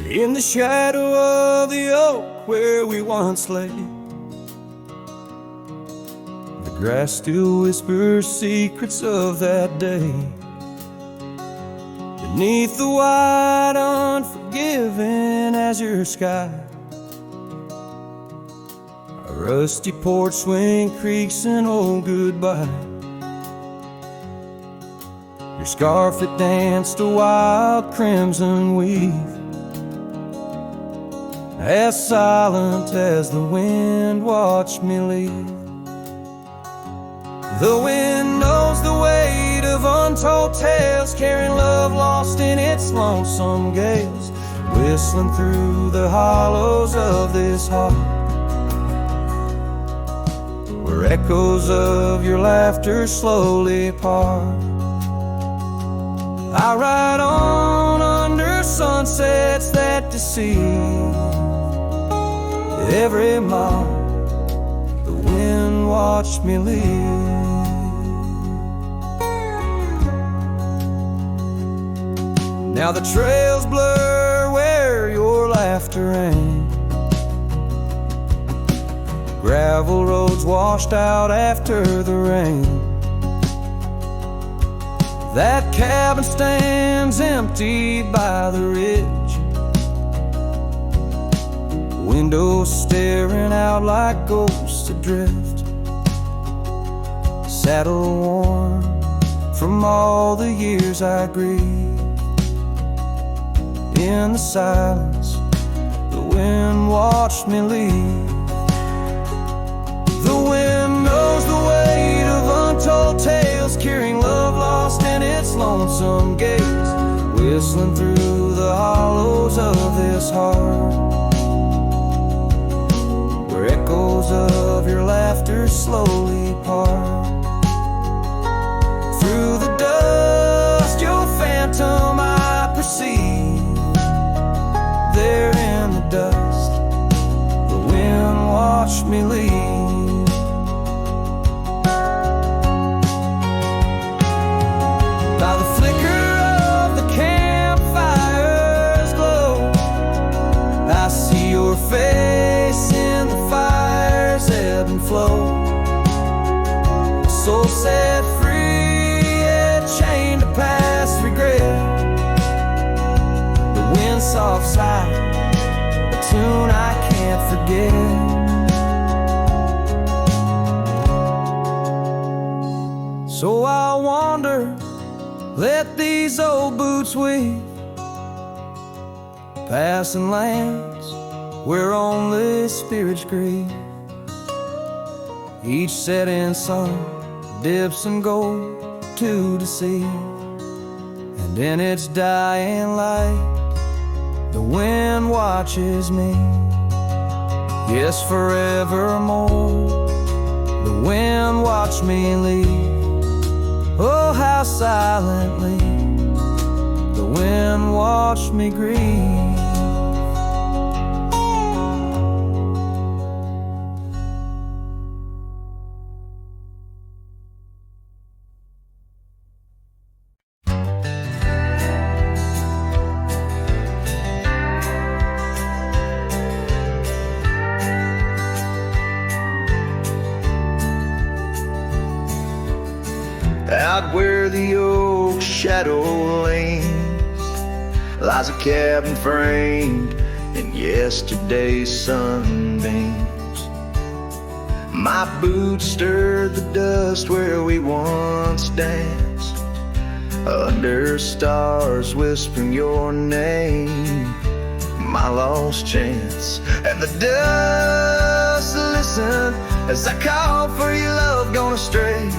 in the shadow of the oak where we once lay. The grass still whispers secrets of that day. Beneath the wide, unforgiving azure sky, a rusty porch swing creaks an old goodbye. Your scarf that danced a wild crimson weave, as silent as the wind watched me leave. The wind knows the weight of untold tales, carrying love lost in its lonesome gales, whistling through the hollows of this heart, where echoes of your laughter slowly part. I ride on under sunsets that deceive. Every mile the wind watched me leave. Now the trails blur where your laughter rang, gravel roads washed out after the rain. That cabin stands empty by the ridge, windows staring out like ghosts adrift, saddle worn from all the years I grieved. In the silence, the wind watched me leave. The wind knows the weight of untold tales, carrying love lost in its lonesome gaze, whistling through the hollows of this heart, where echoes of your laughter slowly part. Through the dust, your phantom I perceive. There in the dust, the wind watched me leave. By the flicker of the campfire's glow, I see your face in the fire's ebb and flow. Soul set free, yet chained to past regret. The wind's soft sigh, a tune I can't forget. So I'll wander, let these old boots weave, passing lands where only spirits grieve. Each setting sun dips in gold to deceive, and in its dying light the wind watches me. Yes, forevermore the wind watched me leave. Oh, how silently the wind watched me grieve. Out where the oak shadow leans lies a cabin framed in yesterday's sunbeams. My boots stirred the dust where we once danced, under stars whispering your name, my lost chance. And the dust listened as I called for your love gone astray.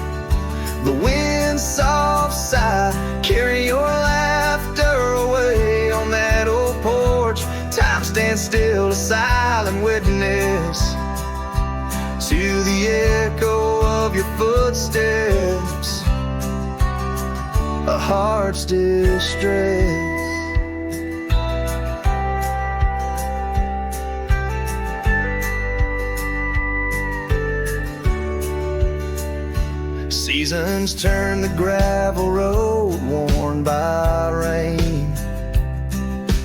The wind's soft sigh carry your laughter away. On that old porch, time stands still, a silent witness to the echo of your footsteps, a heart's distress. Seasons turn the gravel road worn by rain.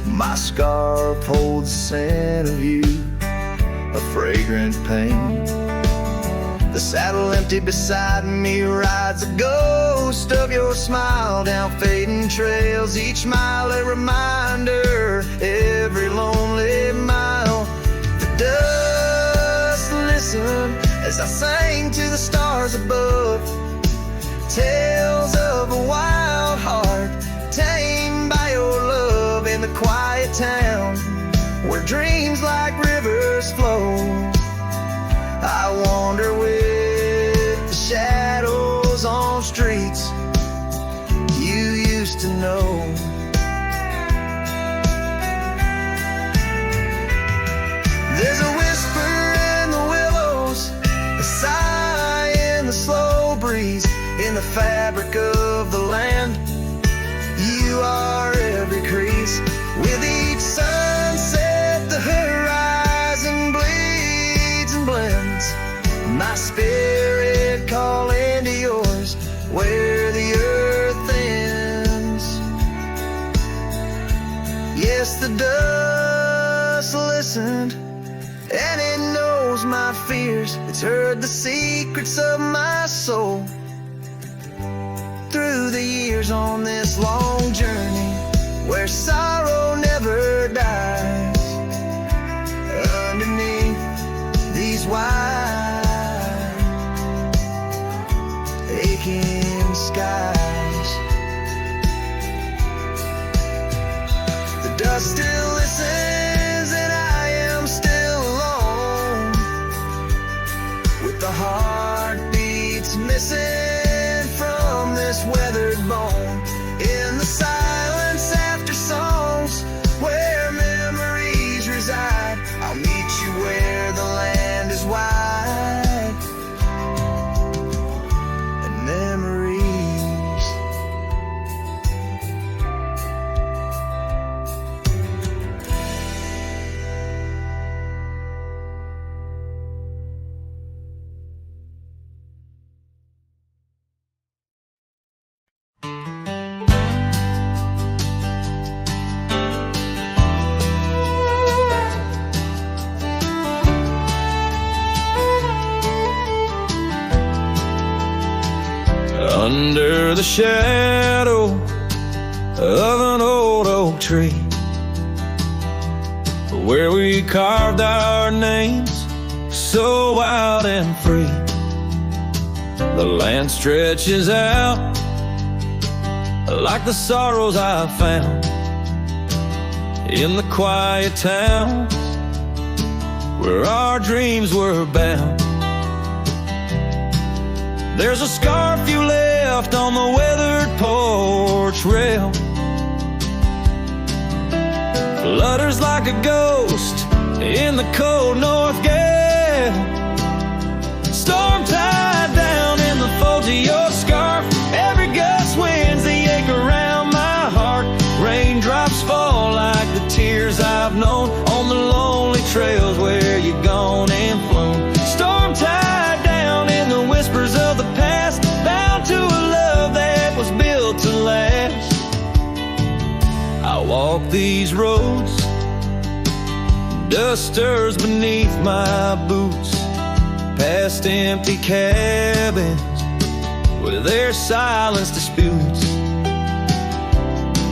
My scarf holds the scent of you, a fragrant pain. The saddle empty beside me rides a ghost of your smile down fading trails. Each mile a reminder, every lonely mile. The dust listened as I sang to the stars above. Tales of a wild heart tamed by your love in the quiet town where dreams like rivers flow. I wander with the shadows on streets you used to know. There's a whisper in the willows, a sigh in the slow breeze, in the fabric of the land. You are every crease. With each sunset the horizon bleeds and blends, my spirit calling to yours where the earth ends. Yes, the dust listened and it knows my fears. It's heard the secrets of my soul through the years on this long journey where sorrow never dies. Underneath these wide aching skies, the dust still listens and I am still alone, with the heartbeats missing from this weathered bone. In the silence after songs where memories reside, I'll meet you where the land is wide and memories. Under the shadow of an old oak tree, where we carved our names so wild and free, the land stretches out like the sorrows I found in the quiet towns where our dreams were bound. There's a scarf you left on the weathered porch rail, flutters like a ghost in the cold north gale. Storm tied down in the folds of your scarf, every gust winds the ache around my heart. Raindrops fall like the tears I've known on the lonely trails where you've gone and flown. Storm tied down in the whispers of the past, bound to a love that was built to last. I walk these roads, dust stirs beneath my boots, past empty cabins with their silence disputes.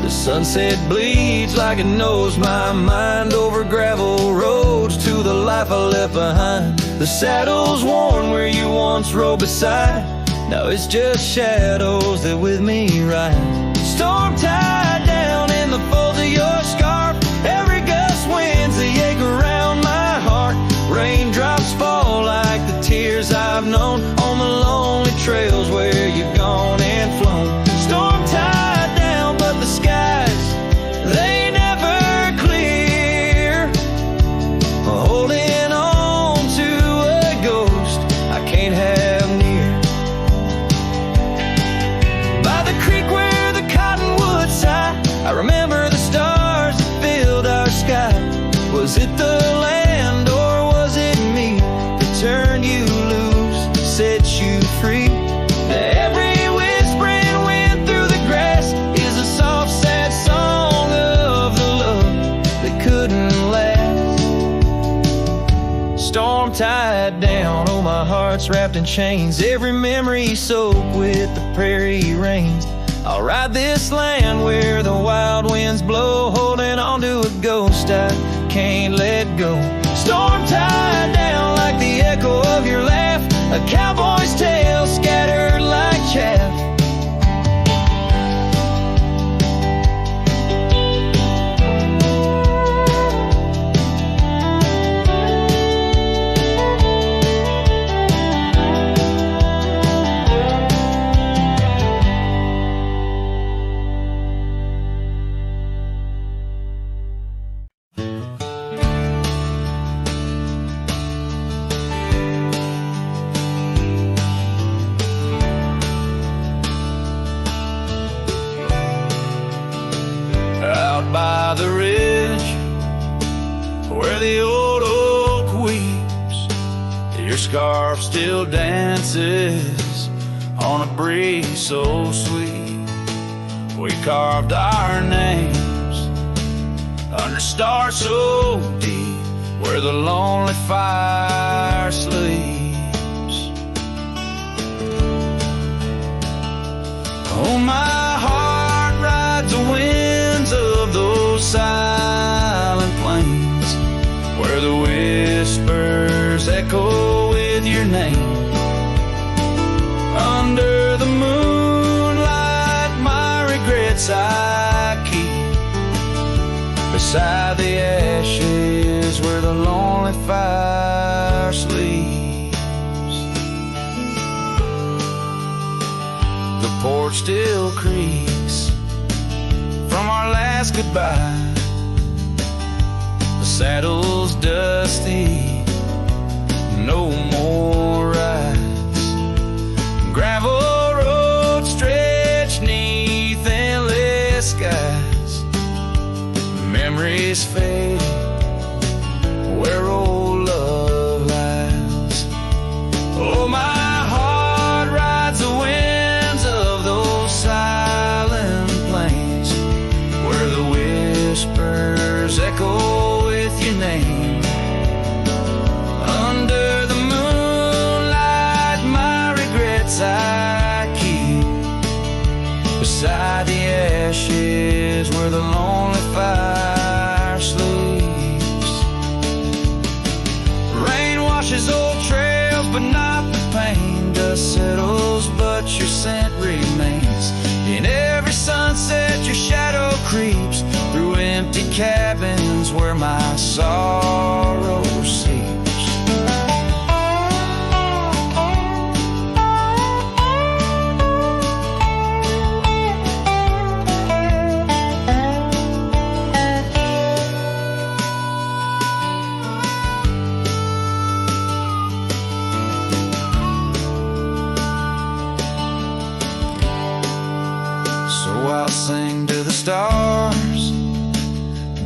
The sunset bleeds like it knows my mind over gravel roads to the life I left behind. The saddle's worn where you once rode beside, now it's just shadows that with me ride. Storm tied down in the folds of your scarf, every gust winds the ache around my heart. Raindrops fall like the tears I've known on the lonely trails where you've gone and flown. Storm tied down, but the skies, they never clear. Holding on to a ghost I can't have near. By the creek where the cottonwoods sigh, I remember the stars that filled our sky. Was it the land or was it me that turned you loose, set you free? Every whispering wind through the grass is a soft, sad song of the love that hearts wrapped in chains, every memory soaked with the prairie rains. I'll ride this land where the wild winds blow, holding on to a ghost I can't let go. Storm tied down like the echo of your laugh, a cowboy's tale scattered like chaff. By the ridge where the old oak weeps, your scarf still dances on a breeze so sweet. We carved our names under stars so deep where the lonely fire sleeps. Oh, my heart rides the winds of those silent plains where the whispers echo with your name. Under the moonlight, my regrets I keep beside the ashes where the lonely fire sleeps. The porch still creaks from our last goodbye. The saddle's dusty, no more rides. Gravel roads stretch neath endless skies. Memories fade where old love lies. Oh, my heart rides the winds of those silent plains where the whispers echo with your name. Under the moonlight, my regrets I keep beside the ashes where the lonely fire sleeps. Rain washes old trails, but not the pain. Dust settles, but your scent remains. In every sunset, your shadow creeps through empty cabins where my sorrow seeps. I'll sing to the stars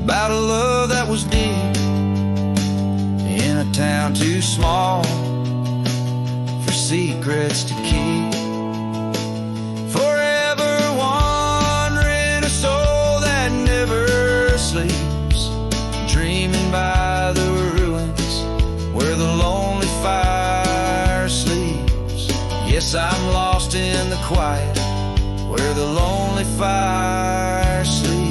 about a love that was deep in a town too small for secrets to keep. Forever wandering, a soul that never sleeps, dreaming by the ruins where the lonely fire sleeps. Yes, I'm lost in the quiet where the lonely fire sleeps.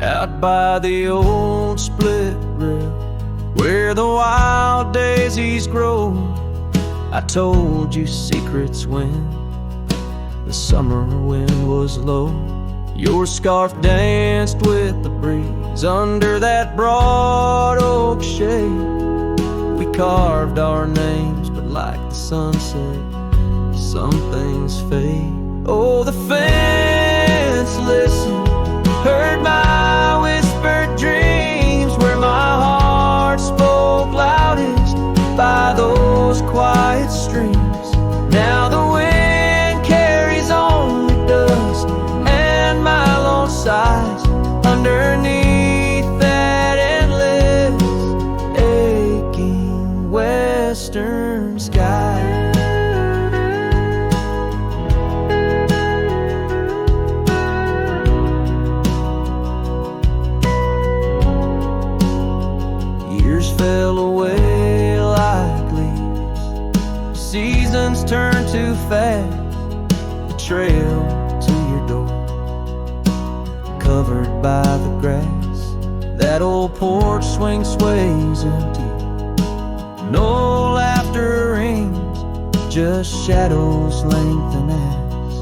Out by the old split rail where the wild daisies grow, I told you secrets when the summer wind was low. Your scarf danced with the breeze under that broad oak shade. We carved our names, but like the sunset, some things fade. Oh, the fence listened, heard my whispered dreams where my heart spoke loudest by those quiet streams. Now the wind carries only dust and my too fast. The trail to your door, covered by the grass. That old porch swing sways empty. No laughter rings, just shadows lengthen as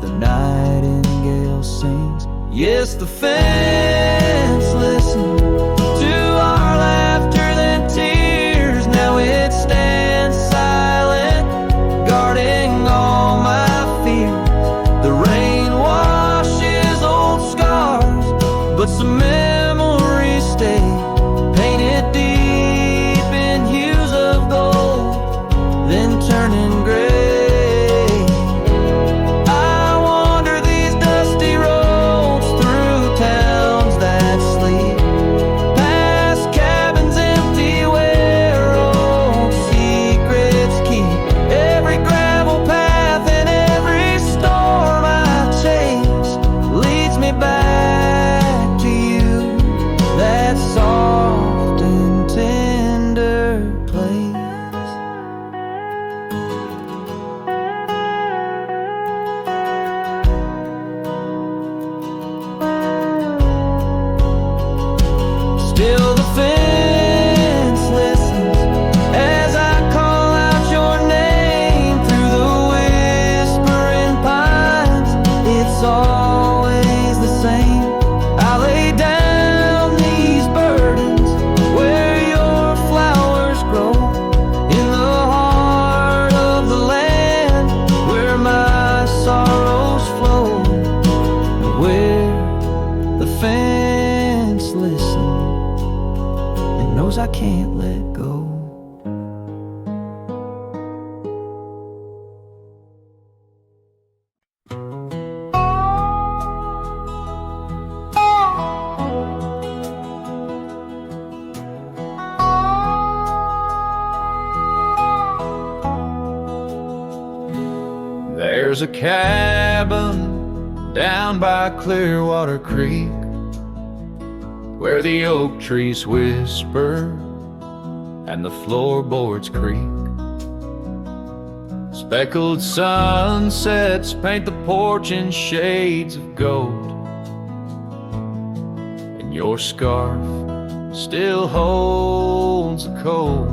the nightingale sings. Yes, the fence listened to our laughter, then tears. Now it stands silent, guarding all my fears. The rain washes old scars, but some memories stay, painted deep in hues of gold, then turning gray. Still the fence listens as I call out your name through the whispering pines. It's always the same. I lay down these burdens where your flowers grow, in the heart of the land where my sorrows flow, where the fence listens, knows I can't let go. There's a cabin down by Clearwater Creek, where the oak trees whisper and the floorboards creak. Speckled sunsets paint the porch in shades of gold, and your scarf still holds the cold.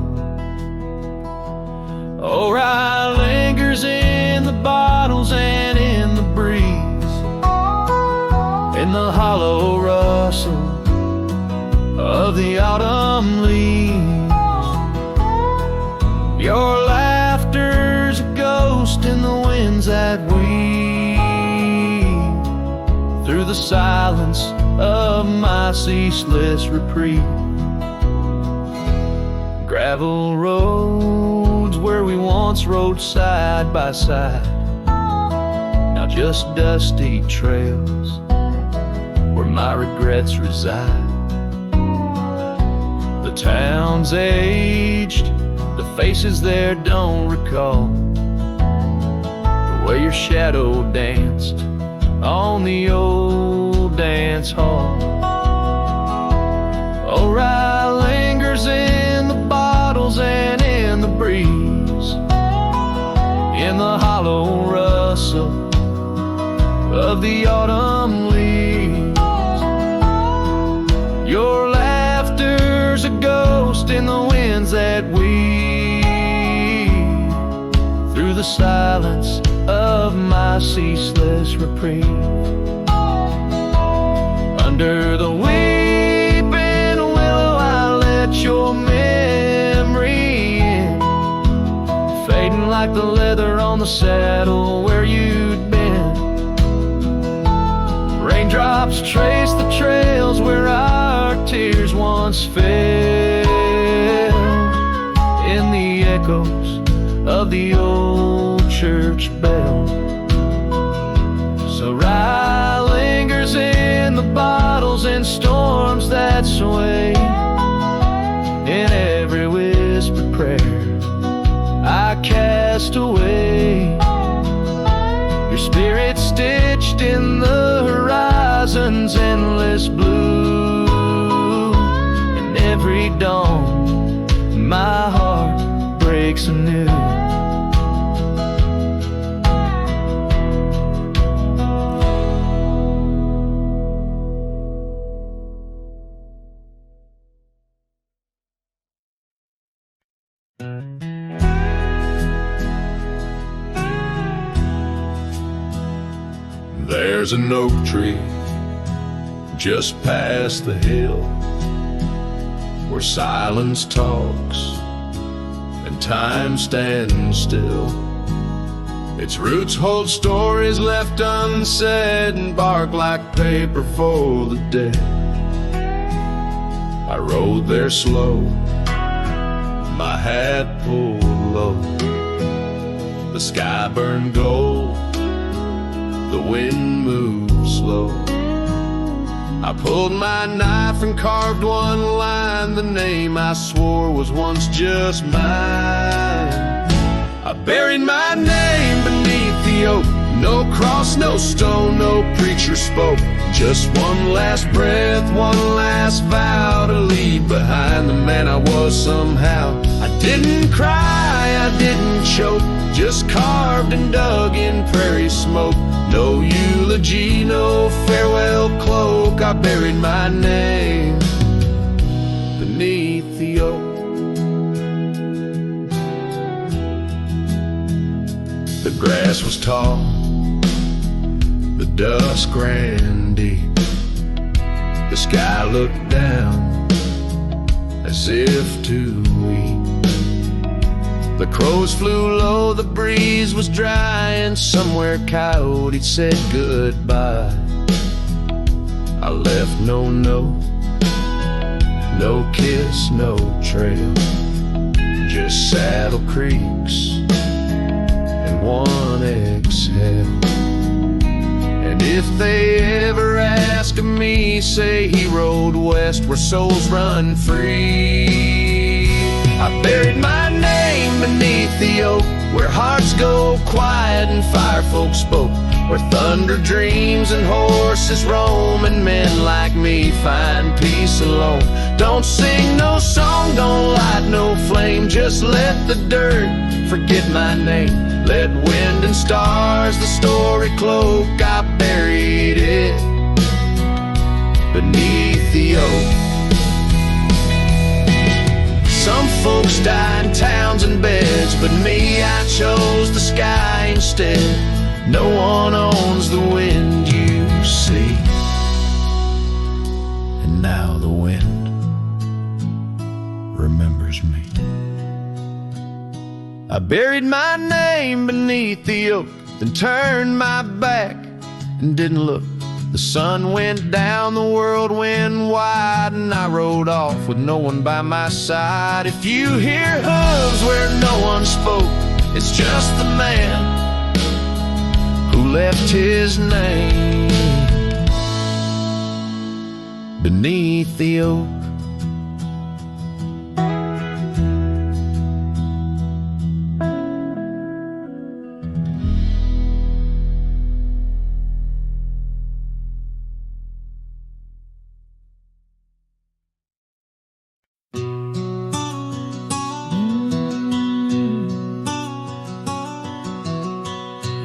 Oh, rye lingers in the bottles and in the breeze, in the hollow rustle of the autumn leaves. Your laughter's a ghost in the winds that weave through the silence of my ceaseless reprieve. Gravel roads where we once rode side by side, now just dusty trails where my regrets reside. The town's aged, the faces there don't recall the way your shadow danced on the old dance hall. Oh, rye lingers in the bottles and in the breeze, in the hollow rustle of the autumn leaves. Your laughter's a ghost in the winds that weave through the silence of my ceaseless reprieve. Under the weeping willow I let your memory in, fading like the leather on the saddle where you'd been. Raindrops trace the trails where our tears once fell, in the echoes of the old church bell. So rye lingers in the bottles and storms that sway, in every whispered prayer I cast away. Your spirit stitched in the horizon's endless blue, and every dawn my heart breaks anew. There's an oak tree just past the hill where silence talks and time stands still. Its roots hold stories left unsaid and bark like paper for the dead. I rode there slow, my hat pulled low. The sky burned gold, the wind moved slow. I pulled my knife and carved one line, the name I swore was once just mine. I buried my name beneath the oak. No cross, no stone, no preacher spoke. Just one last breath, one last vow to leave behind the man I was somehow. I didn't cry, I didn't choke, just carved and dug in prairie smoke. No eulogy, no farewell cloak. I buried my name beneath the oak. The grass was tall, the dusk ran deep. The sky looked down as if to weep. The crows flew low, the breeze was dry, and somewhere coyote said goodbye. I left no note, no kiss, no trail, just saddle creaks and one exhale. And if they ever ask of me, say he rode west where souls run free. I buried my name beneath the oak, where hearts go quiet and fire folk spoke, where thunder dreams and horses roam, and men like me find peace alone. Don't sing no song, don't light no flame, just let the dirt forget my name. Let wind and stars the story cloak. I buried it beneath the oak. Some folks die in towns and beds, but me, I chose the sky instead. No one owns the wind you see, and now the wind remembers me. I buried my name beneath the oak, then turned my back and didn't look. The sun went down, the world went wide, and I rode off with no one by my side. If you hear hooves where no one spoke, it's just the man who left his name beneath the oak.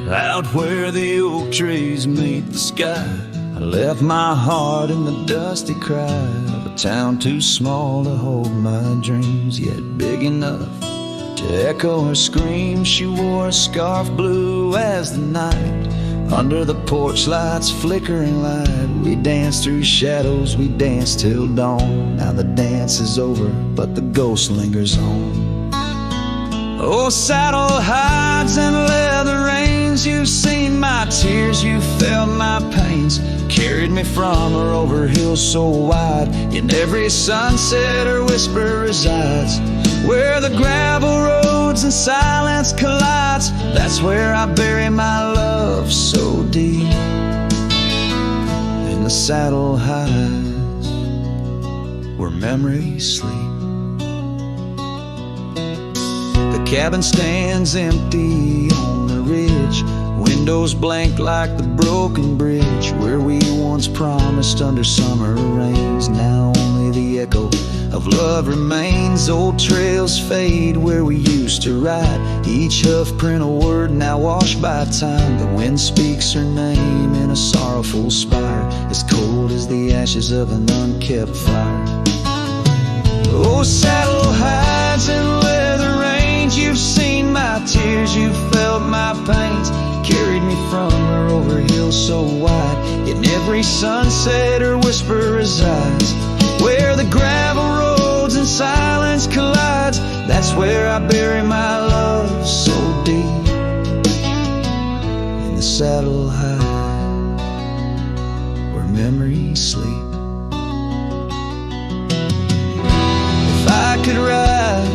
Out where the oak trees meet the sky, I left my heart in the dusty cry of a town too small to hold my dreams, yet big enough to echo her scream. She wore a scarf blue as the night, under the porch lights flickering light. We danced through shadows, we danced till dawn. Now the dance is over, but the ghost lingers on. Oh, saddle hides and leather reins, you've seen my tears, you felt my pains, carried me from her over hills so wide. In every sunset her whisper resides, where the gravel roads and silence collides. That's where I bury my love so deep, in the saddle hides where memories sleep. The cabin stands empty on the ridge, windows blank like the broken bridge where we once promised under summer rains. Now only the echo of love remains. Old trails fade where we used to ride, each hoof print a word now washed by time. The wind speaks her name in a sorrowful spire, as cold as the ashes of an unkept fire. Oh, saddle hides and leather reins, you've seen my tears, you've felt my pains, carried me from her over hills still so wide, in every sunset her whisper resides. Where the gravel roads and silence collides, that's where I bury my love so deep in the saddle high, where memories sleep. If I could ride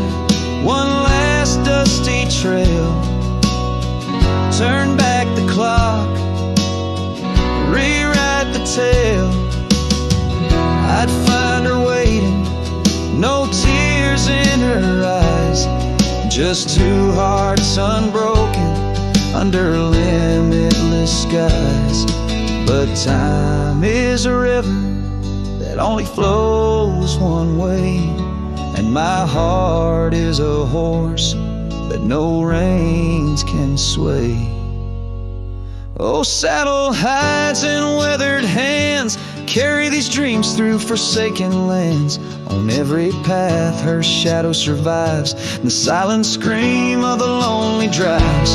one last dusty trail, turn back the clock, rewrite the tale, I'd find her waiting, no tears in her eyes, just two hearts unbroken under limitless skies. But time is a river that only flows one way, and my heart is a horse that no reins can sway. Oh, saddle hides and weathered hands carry these dreams through forsaken lands. On every path her shadow survives, the silent scream of the lonely drives.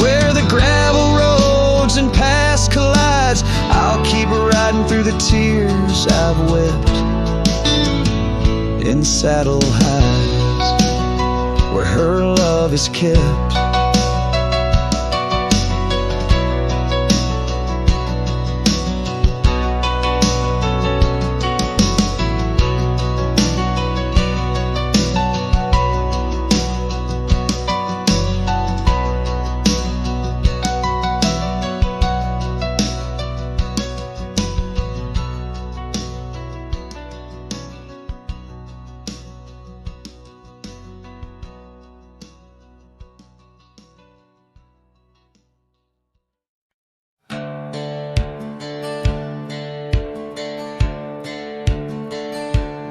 Where the gravel roads and past collides, I'll keep riding through the tears I've wept in saddle hides, where her love is kept.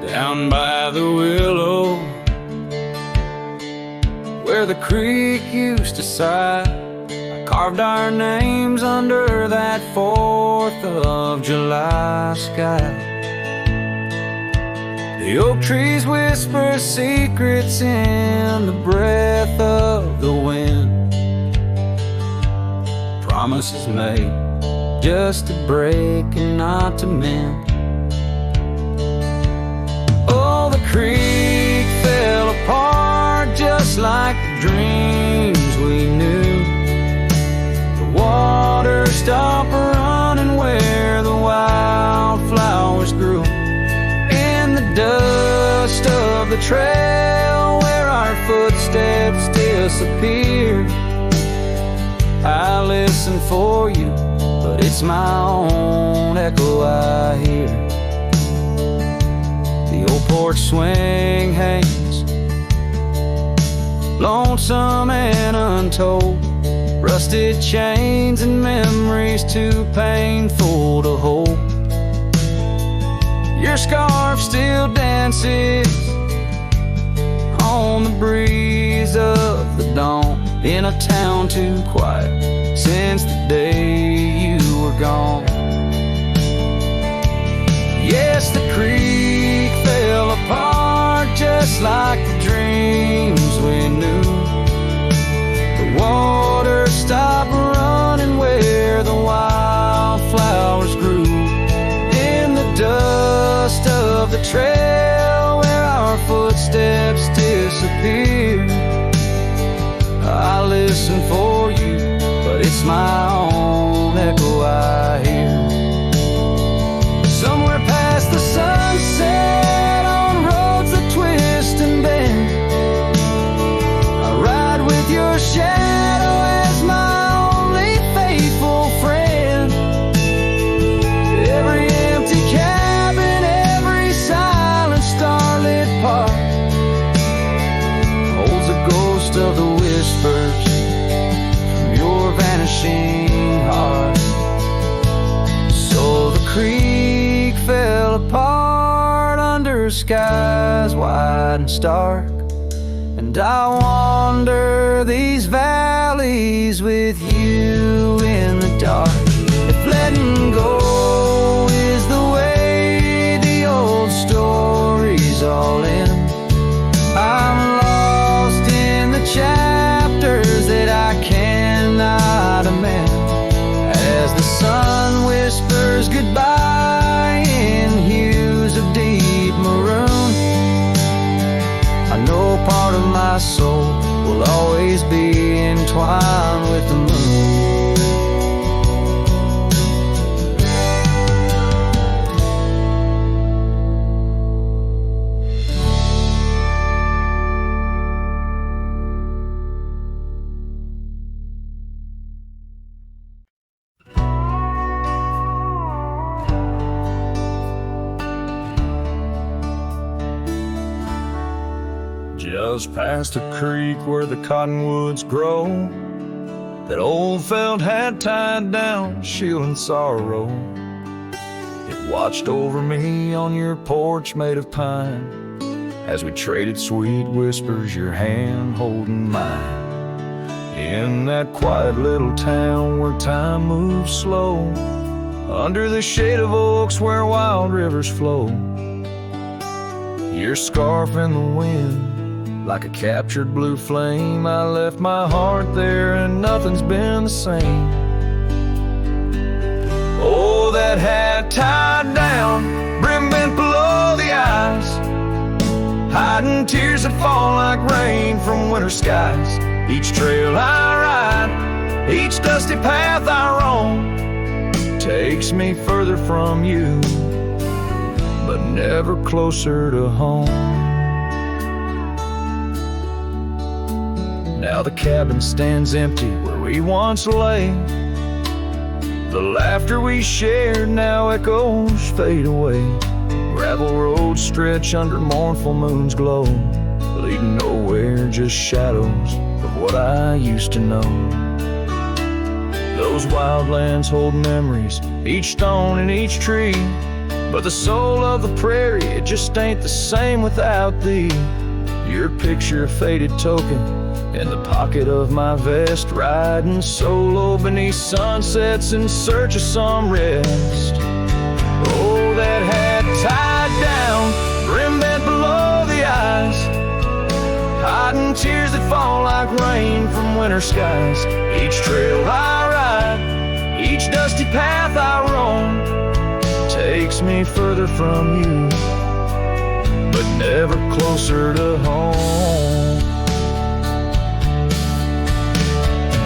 Down by the willow, where the creek used to sigh, I carved our names under that 4th of July sky. The oak trees whisper secrets in the breath of the wind, promises made just to break and not to mend. Creek fell apart just like the dreams we knew. The water stopped running where the wildflowers grew. In the dust of the trail where our footsteps disappeared, I listen for you, but it's my own echo I hear. The old porch swing hangs, lonesome and untold, rusted chains and memories too painful to hold. Your scarf still dances on the breeze of the dawn, in a town too quiet since the day you were gone. Yes, the creek fell apart just like the dreams we knew. The water stopped running where the wildflowers grew. In the dust of the trail where our footsteps disappeared, I listen for you, but it's my own echo I hear. Somewhere past the sunset, on roads that twist and bend, I ride with your shadow as my only faithful friend. Every empty cabin, every silent starlit park holds a ghost of the whispers from your vanishing heart. So the creek fell apart under skies wide and stark, and I wander these valleys with you in the dark. If letting go is the way the old stories all end, I'm lost in the chapters that I cannot amend. As the sun intertwined with the moon. Just past a creek where the cottonwoods grow, that old felt had tied down, shielding sorrow. It watched over me on your porch made of pine, as we traded sweet whispers, your hand holding mine. In that quiet little town where time moves slow, under the shade of oaks where wild rivers flow, your scarf in the wind like a captured blue flame. I left my heart there and nothing's been the same. Oh, that hat tied down, brim bent below the eyes, hiding tears that fall like rain from winter skies. Each trail I ride, each dusty path I roam, takes me further from you, but never closer to home. Now the cabin stands empty where we once lay. The laughter we shared, now echoes fade away. Gravel roads stretch under mournful moon's glow, leading nowhere, just shadows of what I used to know. Those wildlands hold memories, each stone and each tree, but the soul of the prairie, it just ain't the same without thee. Your picture, a faded token in the pocket of my vest, riding solo beneath sunsets in search of some rest. Oh, that hat tied down, brim bent below the eyes, hiding tears that fall like rain from winter skies. Each trail I ride, each dusty path I roam, takes me further from you, but never closer to home.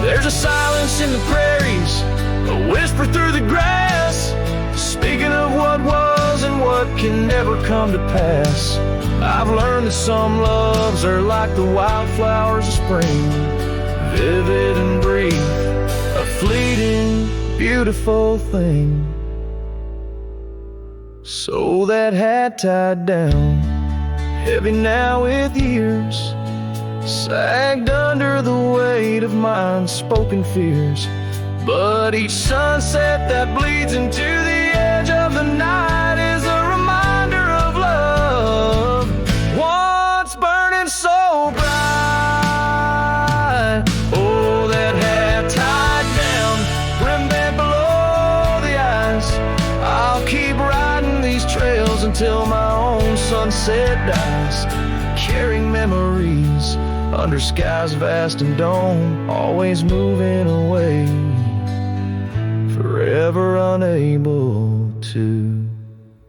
There's a silence in the prairies, a whisper through the grass, speaking of what was and what can never come to pass. I've learned that some loves are like the wildflowers of spring, vivid and brief, a fleeting, beautiful thing. So that hat tied down, heavy now with years, sagged under the weight of my unspoken fears. But each sunset that bleeds into the edge of the night is a reminder of love, once burning so bright. Oh, that hat tied down, brim bent below the eyes, I'll keep riding these trails until my own sunset dies, carrying memories under skies vast and dome, always moving away, forever unable to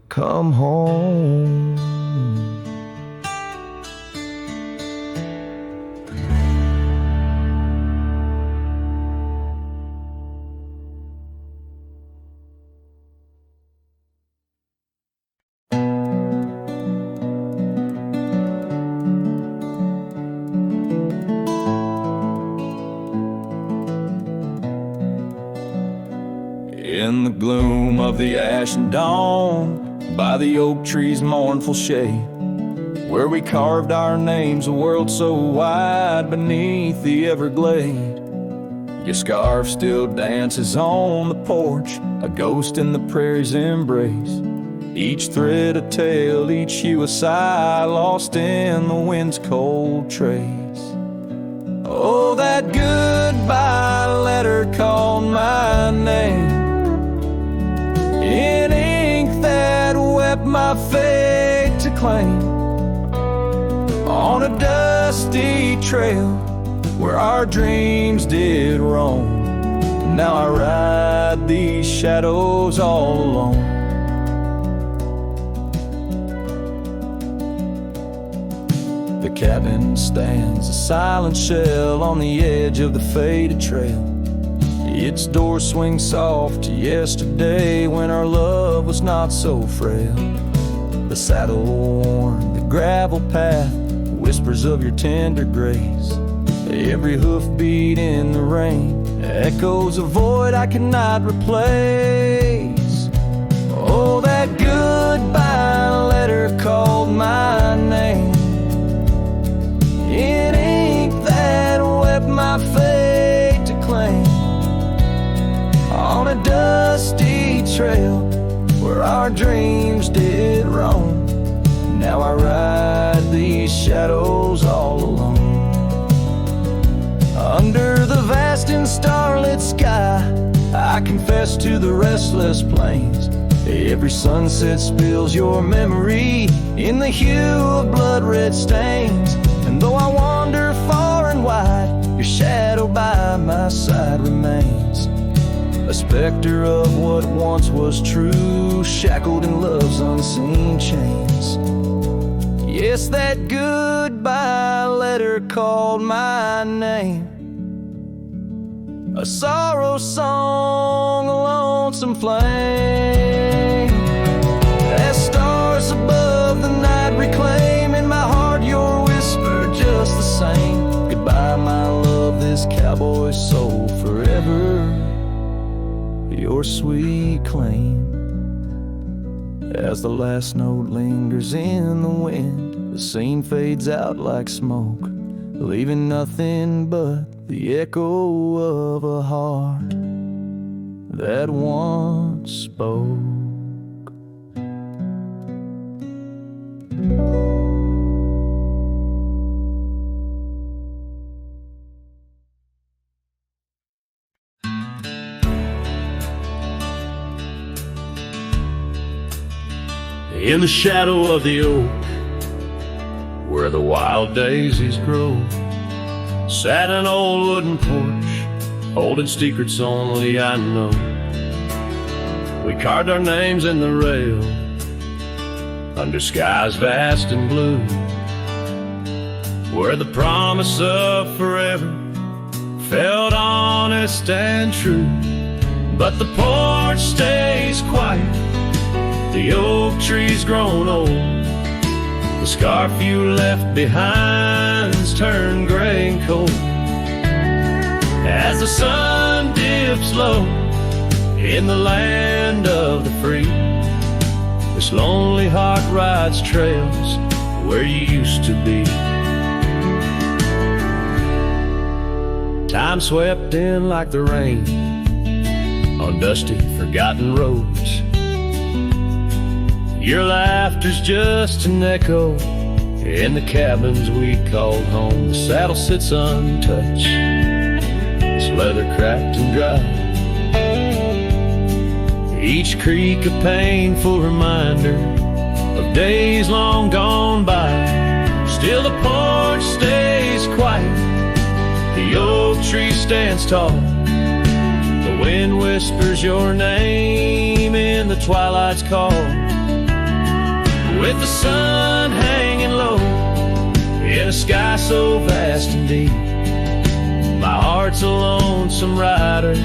come home. In the gloom of the ashen dawn, by the oak tree's mournful shade, where we carved our names, a world so wide beneath the everglade, your scarf still dances on the porch, a ghost in the prairie's embrace. Each thread a tale, each hue a sigh, lost in the wind's cold trace. Oh, that goodbye letter called my name in ink that wept my fate to claim, on a dusty trail where our dreams did roam. Now I ride these shadows all alone. The cabin stands a silent shell on the edge of the faded trail. Its door swings soft to yesterday when our love was not so frail. The saddle worn, the gravel path, whispers of your tender grace. Every hoofbeat in the rain echoes a void I cannot replace. Oh, that goodbye letter called my name in ink that wept my fate to claim. On a dusty trail where our dreams did roam, now I ride these shadows all alone. Under the vast and starlit sky, I confess to the restless plains. Every sunset spills your memory in the hue of blood-red stains. And though I wander far and wide, your shadow by my side remains, a specter of what once was true, shackled in love's unseen chains. Yes, that goodbye letter called my name, a sorrow song, a lonesome flame. As stars above the night reclaim in my heart your whisper just the same. Goodbye, my love, this cowboy soul, forever your sweet claim. As the last note lingers in the wind, the scene fades out like smoke, leaving nothing but the echo of a heart that once spoke. In the shadow of the oak, where the wild daisies grow, sat an old wooden porch, holding secrets only I know. We carved our names in the rail, under skies vast and blue, where the promise of forever felt honest and true. But the porch stays quiet, the oak tree's grown old, the scarf you left behind's turned gray and cold. As the sun dips low in the land of the free, this lonely heart rides trails where you used to be. Time swept in like the rain on dusty, forgotten roads. Your laughter's just an echo in the cabins we called home. The saddle sits untouched, its leather cracked and dry, each creak a painful reminder of days long gone by. Still the porch stays quiet, the oak tree stands tall, the wind whispers your name in the twilight's call. With the sun hanging low in a sky so vast and deep, my heart's a lonesome rider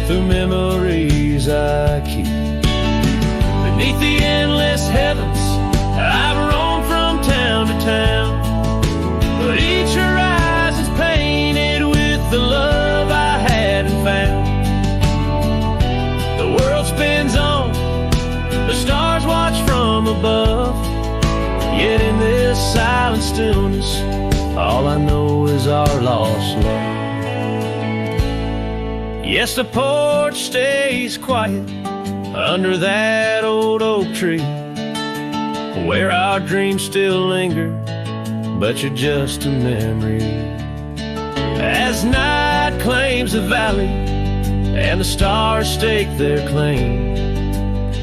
through memories I keep. Beneath the endless heavens I've roamed from town to town, but each horizon's painted with the love I hadn't found. The world spins on, the stars watch from above, yet in this silent stillness all I know is our lost love. Yes, the porch stays quiet under that old oak tree, where our dreams still linger, but you're just a memory. As night claims the valley and the stars stake their claim,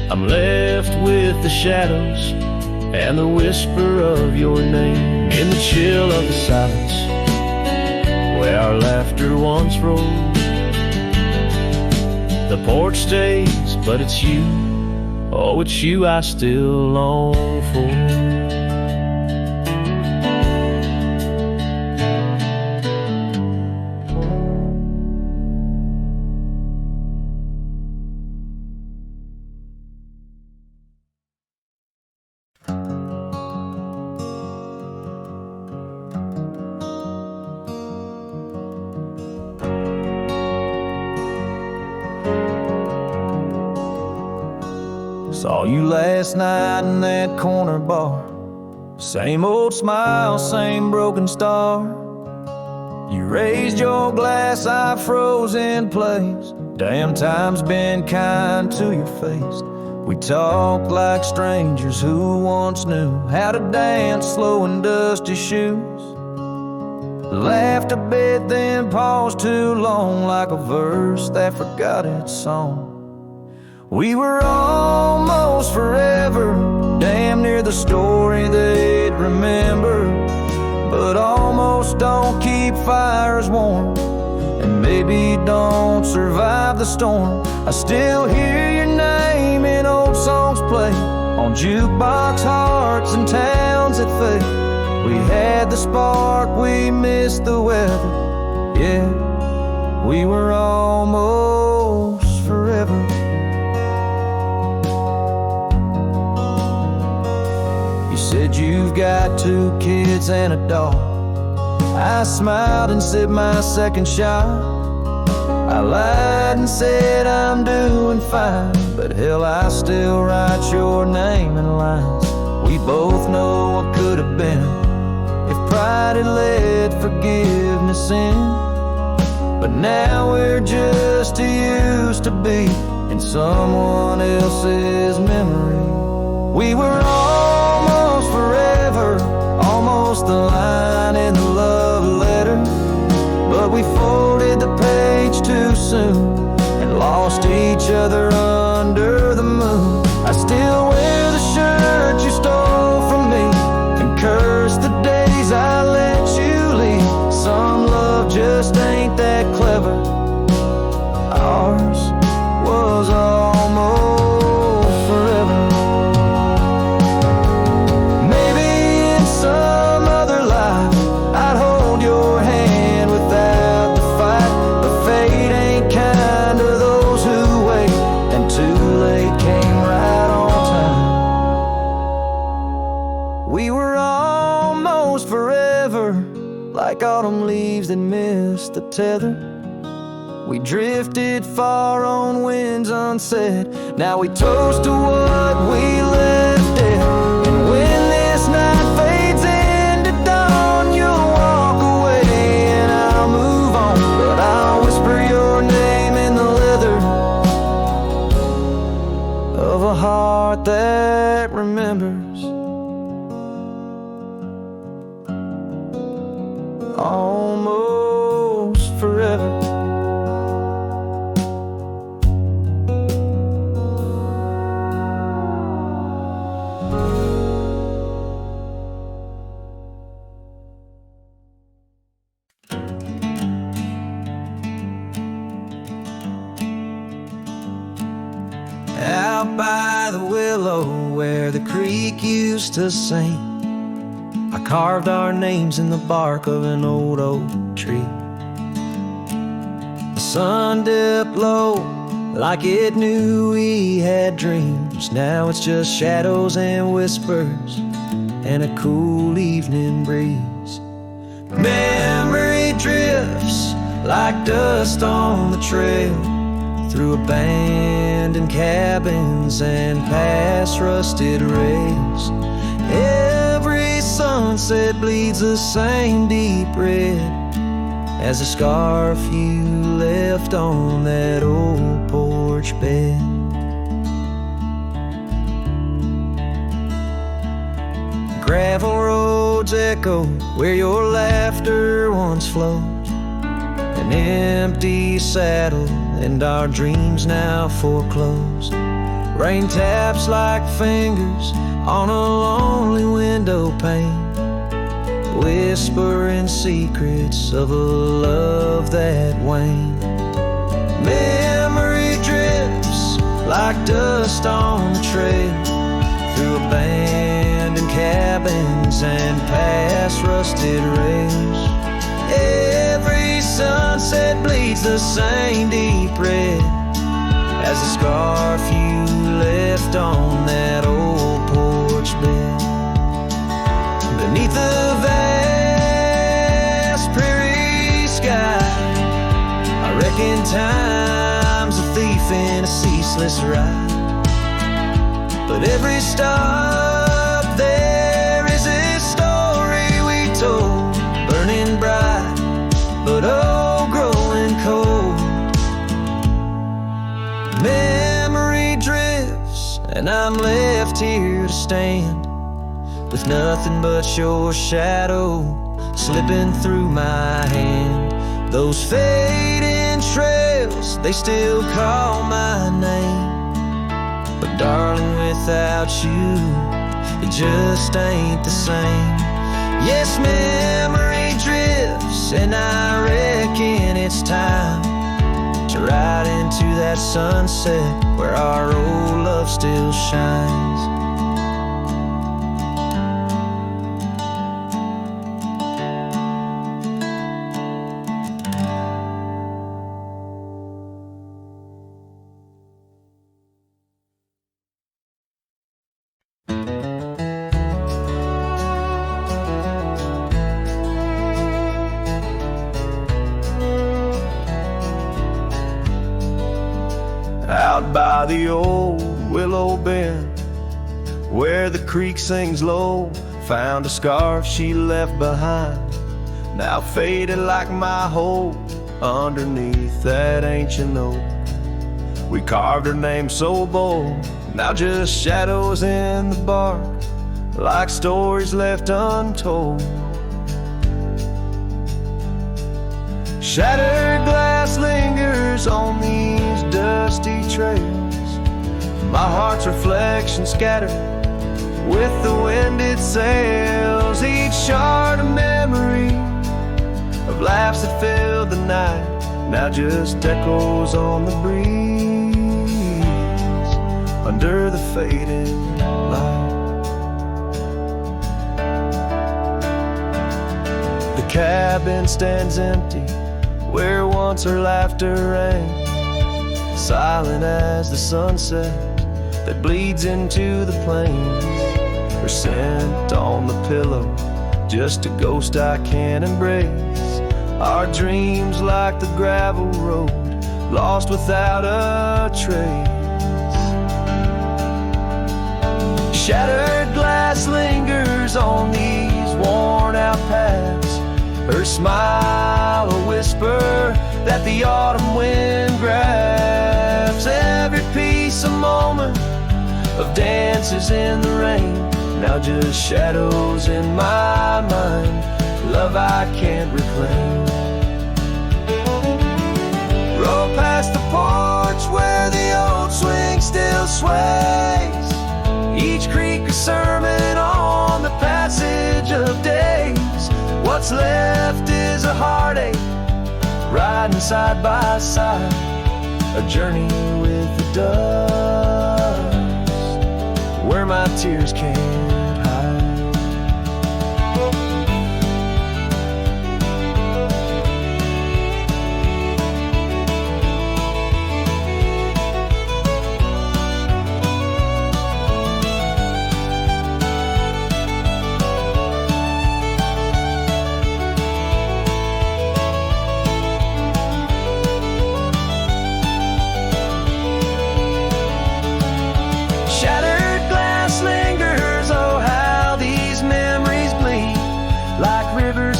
I'm left with the shadows and the whisper of your name. In the chill of the silence where our laughter once rolled, the porch stays, but it's you, oh, it's you I still long for. Saw you last night in that corner bar. Same old smile, same broken star. You raised your glass, I froze in place. Damn, time's been kind to your face. We talked like strangers who once knew how to dance slow in dusty shoes. Laughed a bit, then paused too long, like a verse that forgot its song. We were almost forever, damn near the story they'd remember. But almost don't keep fires warm, and maybe don't survive the storm. I still hear your name in old songs play on jukebox hearts and towns that fade. We had the spark, we missed the weather. Yeah, we were almost forever. You said you've got 2 kids and a dog. I smiled and sipped my second shot. I lied and said I'm doing fine, but hell, I still write your name in lines. We both know what could have been if pride had led forgiveness in. But now we're just too used to be in someone else's memory. We were almost forever, almost the line in the love letter. But we folded the page too soon and lost each other under the moon. I still wear the shirt you stole from me and curse the days I let you leave. Some love just ain't that clever. Ours was almost forever. Maybe in some other life I'd hold your hand without the fight, but fate ain't kind to those who wait, and too late came right on time. We were almost forever, like autumn leaves that missed the tether. We drifted far on winds unsaid. Now we toast to what we left dead. And when this night fades into dawn, you'll walk away and I'll move on. But I'll whisper your name in the leather of a heart that remembers. Almost forever. Out by the willow where the creek used to sing, I carved our names in the bark of an old oak tree. The sun dipped low like it knew we had dreams. Now it's just shadows and whispers and a cool evening breeze. Memory drifts like dust on the trail, through abandoned cabins and past rusted rails. Every sunset bleeds the same deep red as the scarf you left on that old porch bed. Gravel roads echo where your laughter once flowed, an empty saddle and our dreams now foreclosed. Rain taps like fingers on a lonely window pane, whispering secrets of a love that waned. Memory drifts like dust on the trail, through abandoned cabins and past rusted rails. Every sunset bleeds the same deep red as the scarf you left on that old porch bed. Beneath the vast prairie sky, I reckon time's a thief in a ceaseless ride. But every stop there is a story we told, burning bright, but oh, growing cold. Memory drifts, and I'm left here to stand, with nothing but your shadow slipping through my hand. Those fading trails, they still call my name, but darling, without you, it just ain't the same. Yes, memory drifts, and I reckon it's time to ride into that sunset where our old love still shines. Out by the old willow bend, where the creek sings low, found a scarf she left behind, now faded like my hope underneath that ancient oak. We carved her name so bold, now just shadows in the bark, like stories left untold. Shattered glass lingers on these dusty trails, my heart's reflection scattered with the wind it sails. Each shard a memory of laughs that filled the night, now just echoes on the breeze under the fading light. The cabin stands empty where once her laughter rang, silent as the sunset that bleeds into the plains. Her scent on the pillow, just a ghost I can't embrace. Our dreams like the gravel road, lost without a trace. Shattered glass lingers on these worn out paths, her smile a whisper that the autumn wind grabs. Every piece a moment of dances in the rain, now just shadows in my mind, love I can't reclaim. Roll past the porch where the old swing still sways, each creek a sermon on the passage of days. What's left is a heartache, riding side by side, a journey with the dust, where my tears can't hide.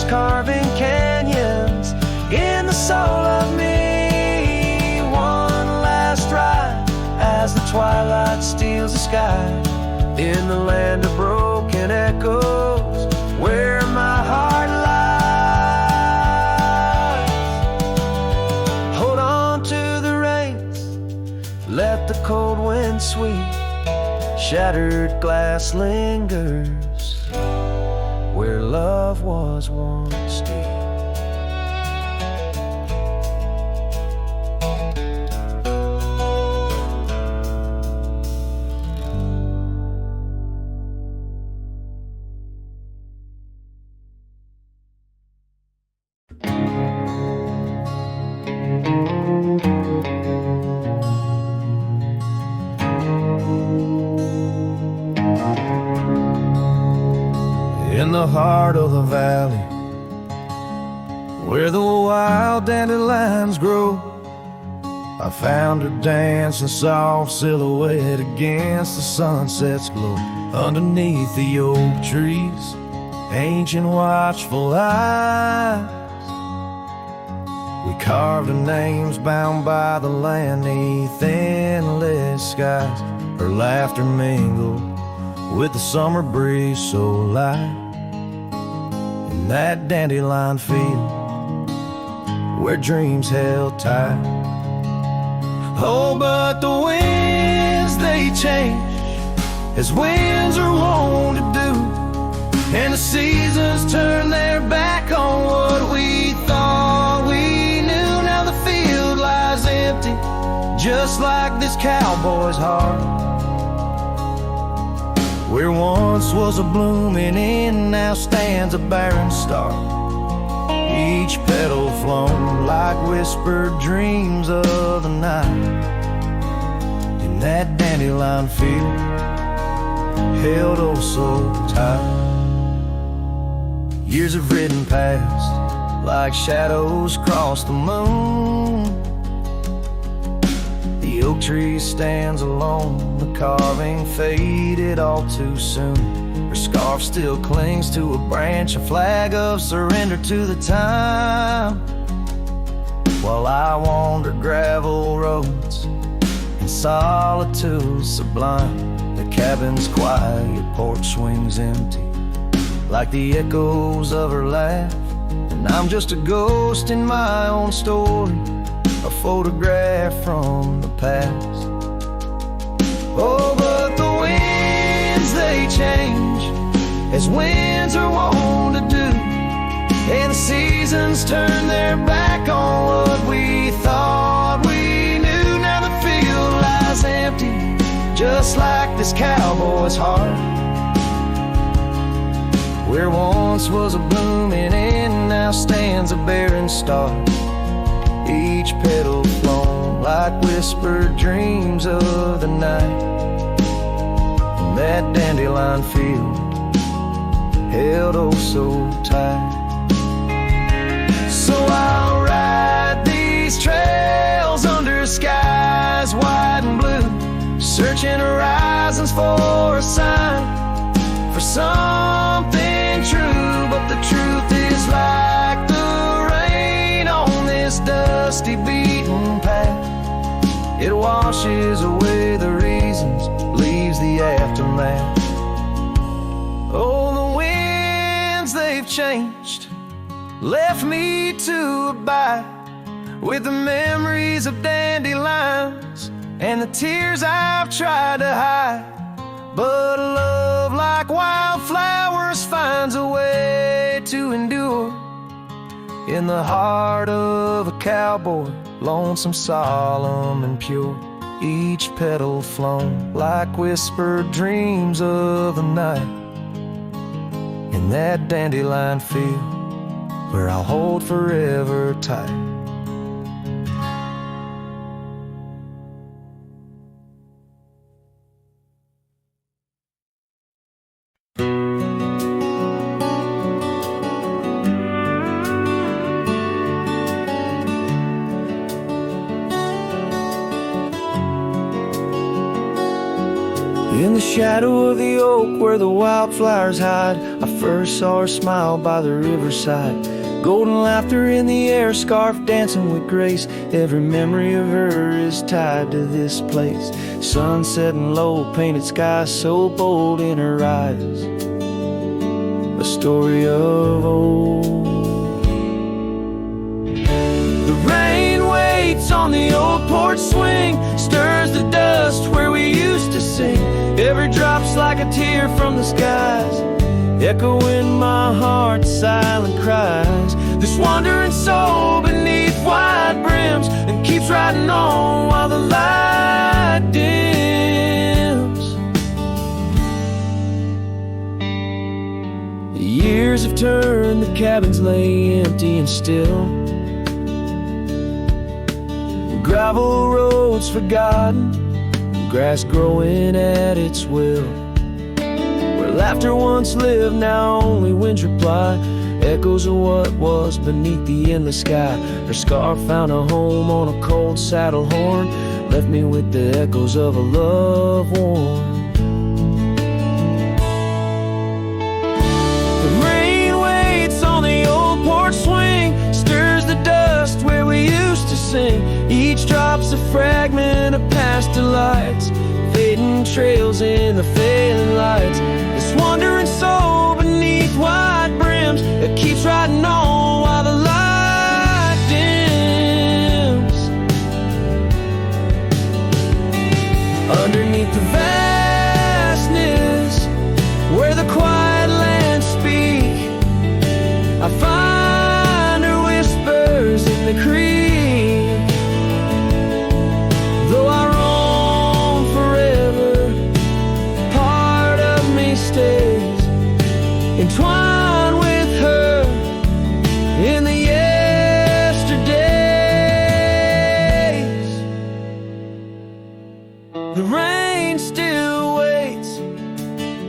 Carving canyons in the soul of me. One last ride as the twilight steals the sky, in the land of broken echoes where my heart lies. Hold on to the reins, let the cold wind sweep. Shattered glass lingers where love was once deep. In the heart of the valley, where the wild dandelions grow, I found her dancing soft silhouette against the sunset's glow. Underneath the oak trees, ancient watchful eyes, we carved her names bound by the land 'neath endless skies. Her laughter mingled with the summer breeze so light in that dandelion field where dreams held tight. Oh, but the winds, they change as winds are wont to do, and the seasons turn their back on what we thought we knew. Now the field lies empty, just like this cowboy's heart. Where once was a blooming inn, now stands a barren star. Each petal flown like whispered dreams of the night. In that dandelion field, held oh so tight. Years have ridden past like shadows cross the moon. The oak tree stands alone, the carving faded all too soon. Her scarf still clings to a branch, a flag of surrender to the time. While I wander gravel roads in solitude sublime, the cabin's quiet porch swings empty like the echoes of her laugh. And I'm just a ghost in my own story, a photograph from the past. Oh, but the winds, they change as winds are wont to do, and the seasons turn their back on what we thought we knew. Now the field lies empty, just like this cowboy's heart. Where once was a blooming inn, now stands a barren star. Each petal flown like whispered dreams of the night. In that dandelion field, held oh so tight. So I'll ride these trails under skies wide and blue, searching horizons for a sign, for something true. But the truth is like the rain on this dusty beaten path. It washes away the reasons, leaves the aftermath. Oh, the winds, they've changed, left me to abide with the memories of dandelions and the tears I've tried to hide. But a love like wildflowers finds a way to endure in the heart of a cowboy, lonesome, solemn, and pure. Each petal flown like whispered dreams of the night. In that dandelion field, where I'll hold forever tight. In the shadow of the oak where the wildflowers hide, I first saw her smile by the riverside. Golden laughter in the air, scarf dancing with grace. Every memory of her is tied to this place. Sun setting low, painted skies so bold in her eyes. A story of old. The rain waits on the old porch swing, stirs the dust where we used to sing. Every drop's like a tear from the skies, echo in my heart's silent cries. This wandering soul beneath wide brims, and keeps riding on while the light dims. The years have turned, the cabins lay empty and still. Gravel roads forgotten, grass growing at its will. Where laughter once lived, now only winds reply. echoes of what was beneath the endless sky. Her scarf found a home on a cold saddle horn, left me with the echoes of a love worn. The rain waits on the old porch swing, stirs the dust where we used to sing. Each drop's a fragment of past delights, fading trails in the failing lights. This wandering soul beneath wide brims, it keeps riding on while the light dims. Underneath the vastness, where the quiet lands speak, I find her whispers in the creek. Though I roam forever, part of me stays entwined with her in the yesterdays. The rain still waits,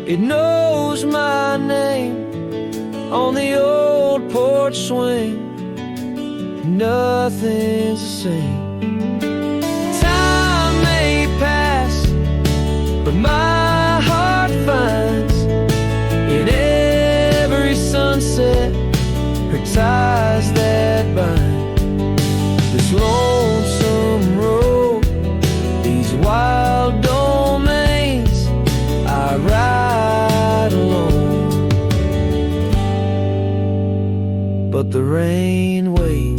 it knows my name on the old porch swing. Nothing's the same. Time may pass, but my heart finds in every sunset her ties that bind. This lonesome road, these wild domains, I ride alone. But the rain waits.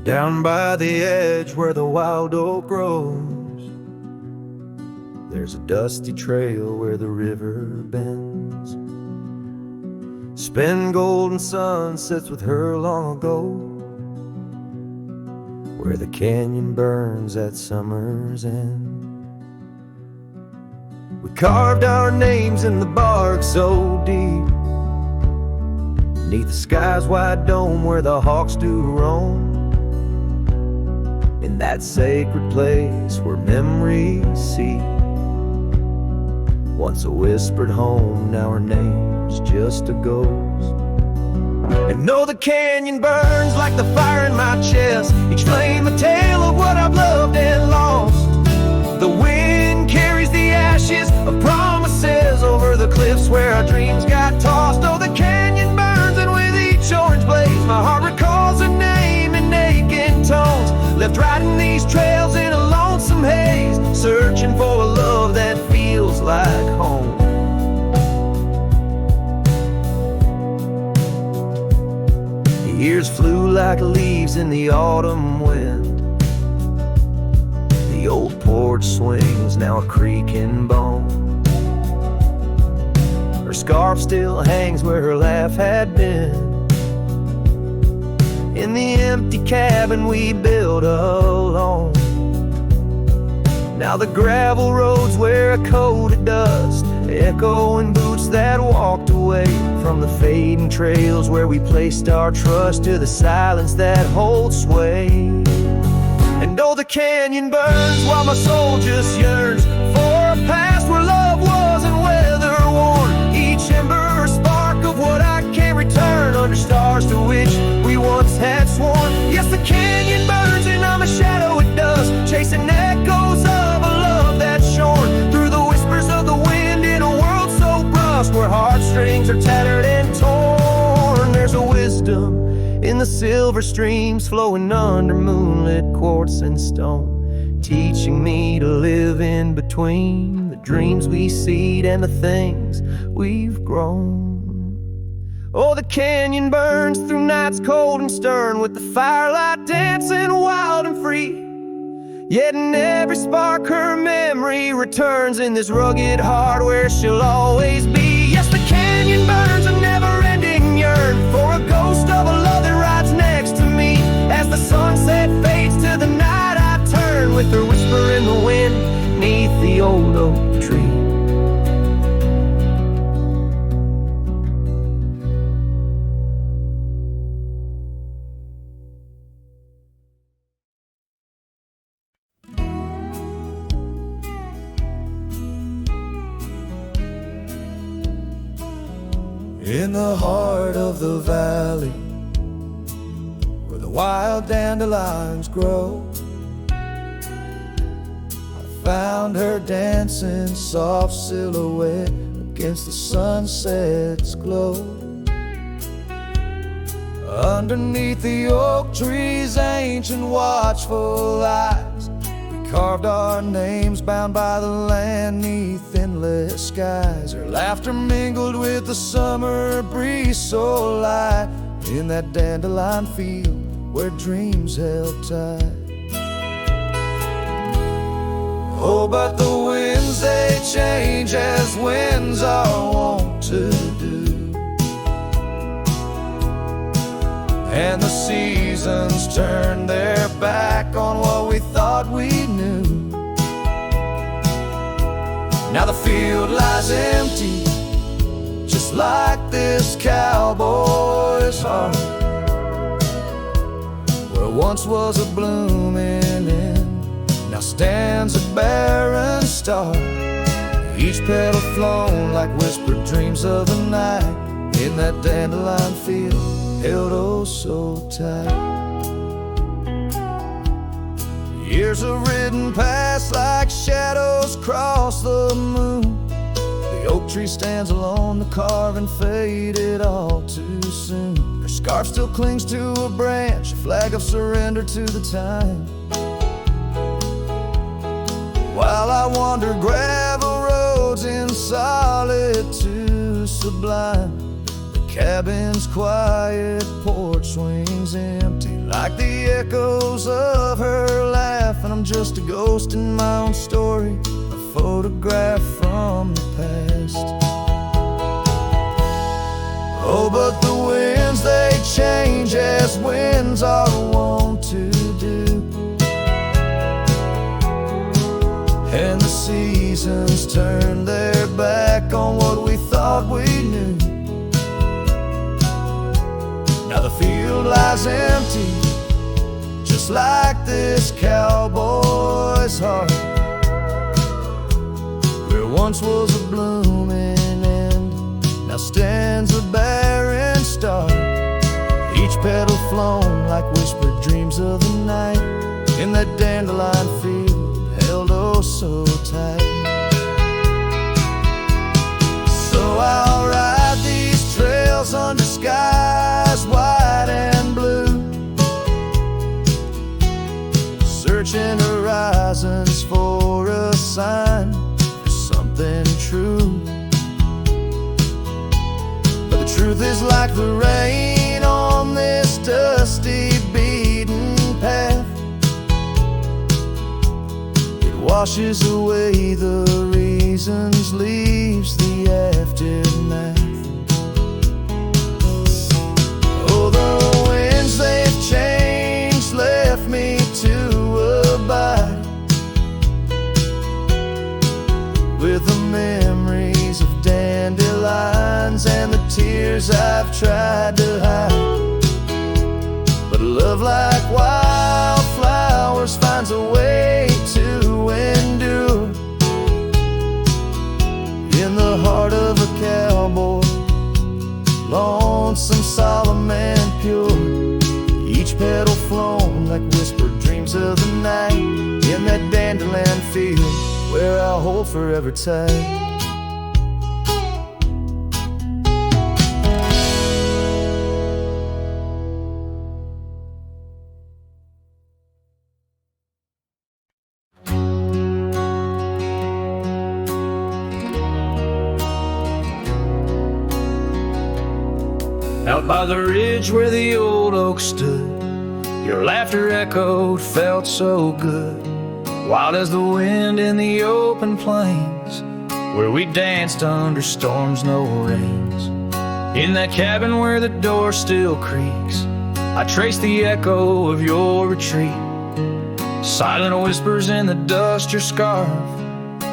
Down by the edge where the wild oak grows, there's a dusty trail where the river bends. Spent golden sunsets with her long ago, where the canyon burns at summer's end. We carved our names in the bark so deep, beneath the sky's wide dome where the hawks do roam. In that sacred place where memories seep, once a whispered home, now her name's just a ghost. And know the canyon burns like the fire in my chest, each flame a tale of what I've loved and lost. The wind carries the ashes of promises over the cliffs where our dreams got tossed. Oh, the canyon burns, and with each orange blaze my heart recalls a name in aching tones, left riding these trails in a lonesome haze, searching for a love that feels like home. The years flew like leaves in the autumn wind. The old porch swing's now a creaking bone. Her scarf still hangs where her laugh had been, in the empty cabin we built alone. Now the gravel roads wear a coat of dust, echoing boots that walked away from the fading trails where we placed our trust, to the silence that holds sway. And oh, the canyon burns while my soul just yearns for a past where love wasn't weather worn. Each ember a spark of what I can't return, under stars to which we once had sworn. Yes, the canyon burns and I'm a shadow it does, chasing echoes of a love that's shorn through the whispers of the wind in a world so brusque, where heartstrings are tattered and torn. There's a wisdom in the silver streams flowing under moonlit quartz and stone, teaching me to live in between the dreams we seed and the things we've grown. Oh, the canyon burns through nights cold and stern, with the firelight dancing wild and free. Yet in every spark her memory returns, in this rugged heart where she'll always be. Yes, the canyon burns, a never-ending yearn for a ghost of a love that rides next to me as the sun In the heart of the valley, where the wild dandelions grow, I found her dancing soft silhouette against the sunset's glow. Underneath the oak tree's ancient watchful eyes, we carved our names bound by the land 'neath endless skies. Her laughter mingled with the summer breeze so light, in that dandelion field where dreams held tight. Oh, but the winds, they change as winds are wont to do, and the seasons turn their back on what we thought we knew. Now the field lies empty, just like this cowboy's heart, where once was a blooming end, now stands a barren star. Each petal flown like whispered dreams of the night, in that dandelion field held oh so tight. Years have ridden past like shadows cross the moon. The oak tree stands alone, the carving faded all too soon. Her scarf still clings to a branch, a flag of surrender to the time. While I wander gravel roads in solitude sublime, the cabin's quiet porch swings empty like the echoes of her laugh, and I'm just a ghost in my own story, a photograph from the past. Oh, but the winds, they change as winds are wont to do, and the seasons turn their back on what we thought we knew. Now the field lies empty, just like this cowboy's heart, where once was a blooming end, now stands a barren star. Each petal flown like whispered dreams of the night, in that dandelion field held oh so tight. So I'll ride these trails under skies white and blue, searching horizons for a sign, for something true. But the truth is like the rain on this dusty beaten path, it washes away the reasons, leaves the aftermath. Oh, the winds, they've changed, left me to abide with the memories of dandelions and the tears I've tried to hide. But love like wildflowers finds a way to endure, in the heart of a cowboy, lonesome, solemn and pure. Each petal flown like whispered dreams of the night, in that dandelion field where I'll hold forever tight. Out by the ridge where the old oak stood, your laughter echoed, felt so good. Wild as the wind in the open plains, where we danced under storms, no rains. In that cabin where the door still creaks, I trace the echo of your retreat. Silent whispers in the dust, your scarf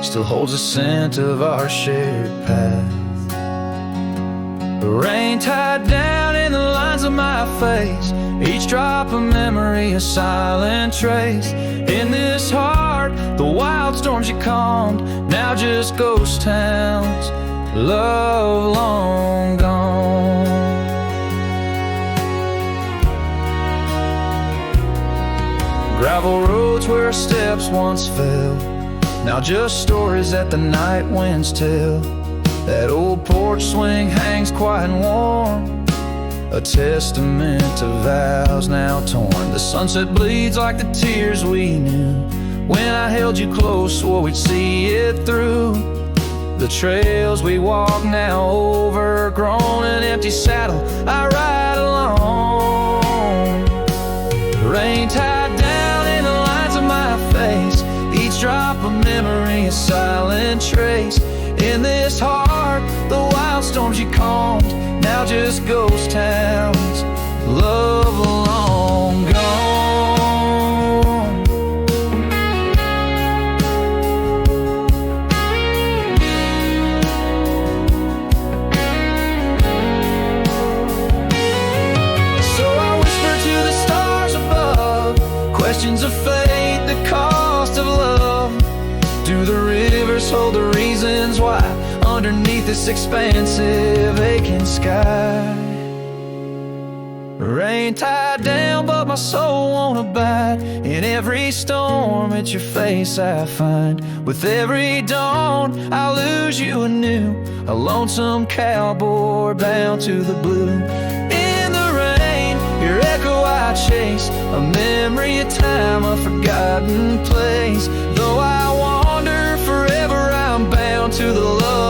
still holds the scent of our shared path. The rain tied down in the lines of my face, each drop of memory a silent trace. In this heart, the wild storms you calmed, now just ghost towns. love long gone. Gravel roads where our steps once fell, now just stories that the night winds tell. That old porch swing hangs quiet and warm, a testament to vows now torn. The sunset bleeds like the tears we knew when I held you close, swore we'd see it through. The trails we walk now overgrown, an empty saddle I ride alone. Rain tied down in the lines of my face, each drop of memory a silent trace. In this heart, the wild storms you calmed, now just ghost towns, love long gone. So I whisper to the stars above, questions of fate, the cost of love. Do the rivers hold the reasons why underneath this expansive aching sky? Rain tied down but my soul won't abide. In every storm it's your face I find. With every dawn I lose you anew, a lonesome cowboy bound to the blue. In the rain your echo I chase, a memory of time, a forgotten place. Though I wander forever, I'm bound to the love